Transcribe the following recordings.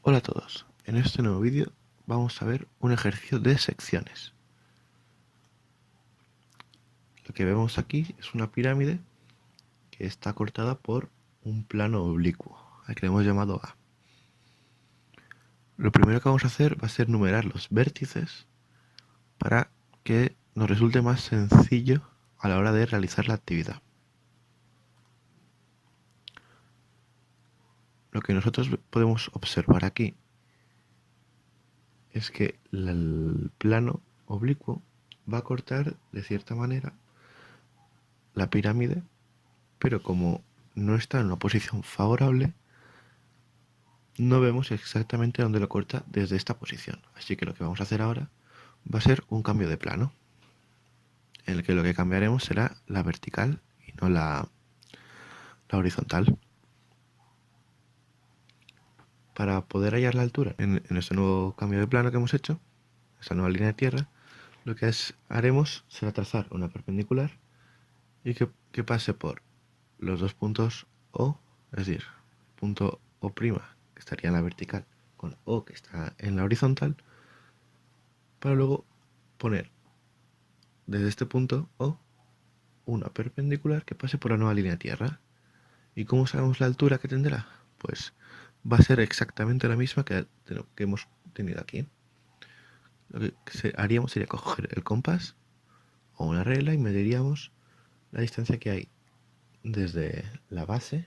Hola a todos, en este nuevo vídeo vamos a ver un ejercicio de secciones. Lo que vemos aquí es una pirámide que está cortada por un plano oblicuo, al que le hemos llamado A. Lo primero que vamos a hacer va a ser numerar los vértices para que nos resulte más sencillo a la hora de realizar la actividad. Lo que nosotros podemos observar aquí es que el plano oblicuo va a cortar de cierta manera la pirámide, pero como no está en una posición favorable, no vemos exactamente dónde lo corta desde esta posición. Así que lo que vamos a hacer ahora va a ser un cambio de plano, en el que lo que cambiaremos será la vertical y no la horizontal. Para poder hallar la altura en este nuevo cambio de plano que hemos hecho, esta nueva línea de tierra, lo que haremos será trazar una perpendicular y que pase por los dos puntos O, es decir, punto O', que estaría en la vertical, con O, que está en la horizontal, para luego poner desde este punto O una perpendicular que pase por la nueva línea de tierra. ¿Y cómo sabemos la altura que tendrá? Pues va a ser exactamente la misma que hemos tenido aquí. Lo que haríamos sería coger el compás o una regla y mediríamos la distancia que hay desde la base,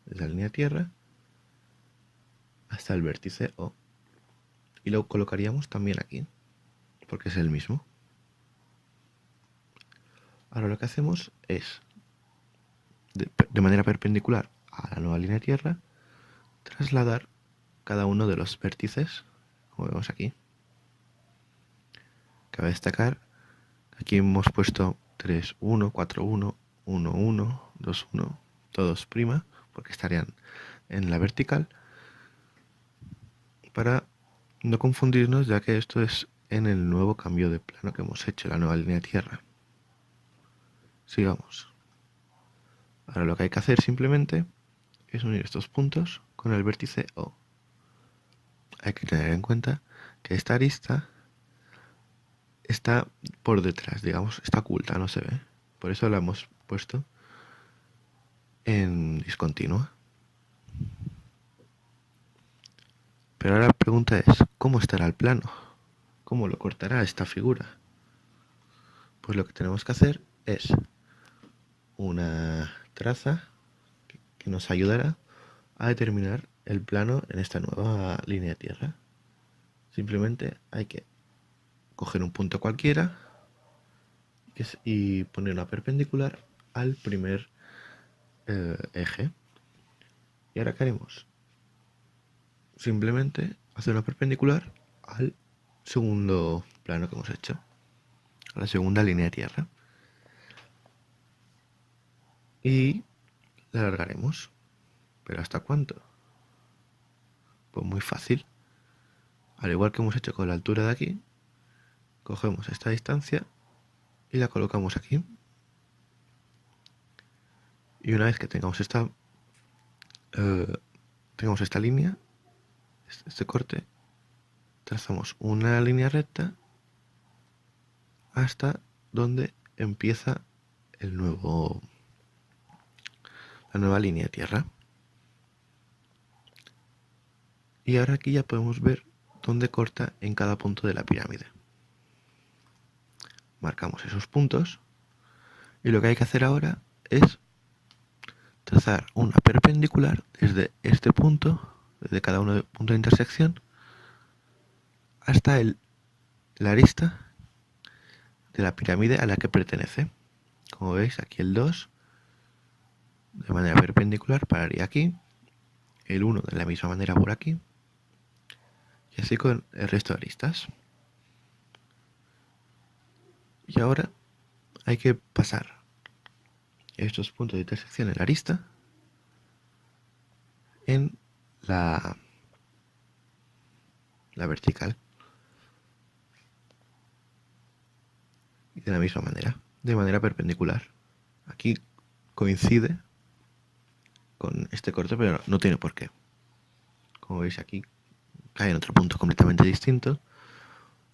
desde la línea de tierra, hasta el vértice O. Y lo colocaríamos también aquí, porque es el mismo. Ahora lo que hacemos es, de manera perpendicular a la nueva línea de tierra, trasladar cada uno de los vértices, como vemos aquí. Cabe destacar que aquí hemos puesto 3, 1, 4, 1, 1, 1, 2, 1, todos prima, porque estarían en la vertical, para no confundirnos, ya que esto es en el nuevo cambio de plano que hemos hecho, la nueva línea de tierra. Sigamos. Ahora lo que hay que hacer simplemente es unir estos puntos con el vértice O. Hay que tener en cuenta que esta arista está por detrás, digamos, está oculta, no se ve. Por eso la hemos puesto en discontinua. Pero ahora la pregunta es, ¿cómo estará el plano? ¿Cómo lo cortará esta figura? Pues lo que tenemos que hacer es una traza que nos ayudará a determinar el plano en esta nueva línea de tierra. Simplemente hay que coger un punto cualquiera y poner una perpendicular al primer eje. ¿Y ahora qué haremos? Simplemente hacer una perpendicular al segundo plano que hemos hecho, a la segunda línea de tierra, y la alargaremos. ¿Pero hasta cuánto? Pues muy fácil. Al igual que hemos hecho con la altura de aquí, cogemos esta distancia y la colocamos aquí. Y una vez que tengamos esta línea, este corte, trazamos una línea recta hasta donde empieza la nueva línea de tierra. Y ahora aquí ya podemos ver dónde corta en cada punto de la pirámide. Marcamos esos puntos y lo que hay que hacer ahora es trazar una perpendicular desde este punto, desde cada uno de punto de intersección, hasta la arista de la pirámide a la que pertenece. Como veis, aquí el 2 de manera perpendicular pararía aquí, el 1 de la misma manera por aquí, y así con el resto de aristas. Y ahora hay que pasar estos puntos de intersección en la arista en la vertical. Y de la misma manera, de manera perpendicular. Aquí coincide con este corte, pero no tiene por qué. Como veis aquí cae en otro punto completamente distinto,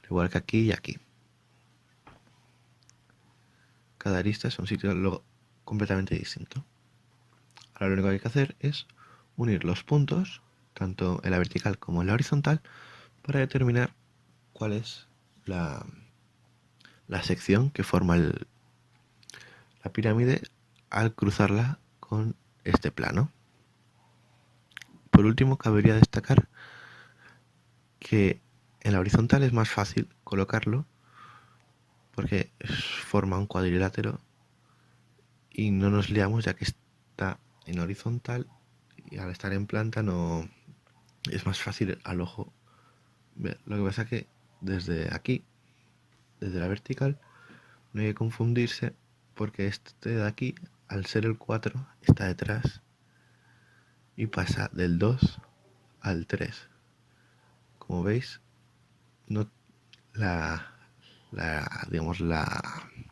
igual que aquí y aquí. Cada arista es un sitio completamente distinto. Ahora lo único que hay que hacer es unir los puntos, tanto en la vertical como en la horizontal, para determinar cuál es la sección que forma la pirámide al cruzarla con este plano. Por último, cabría destacar que en la horizontal es más fácil colocarlo porque forma un cuadrilátero y no nos liamos, ya que está en horizontal y al estar en planta no es más fácil al ojo ver. Lo que pasa es que desde aquí, desde la vertical, no hay que confundirse porque este de aquí, al ser el 4, está detrás y pasa del 2 al 3. Como veis, no digamos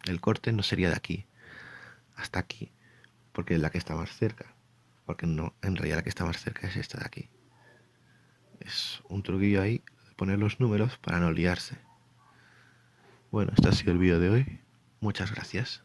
el corte no sería de aquí hasta aquí, porque es la que está más cerca, porque no, en realidad la que está más cerca es esta de aquí. Es un truquillo ahí de poner los números para no liarse. Bueno, este ha sido el vídeo de hoy. Muchas gracias.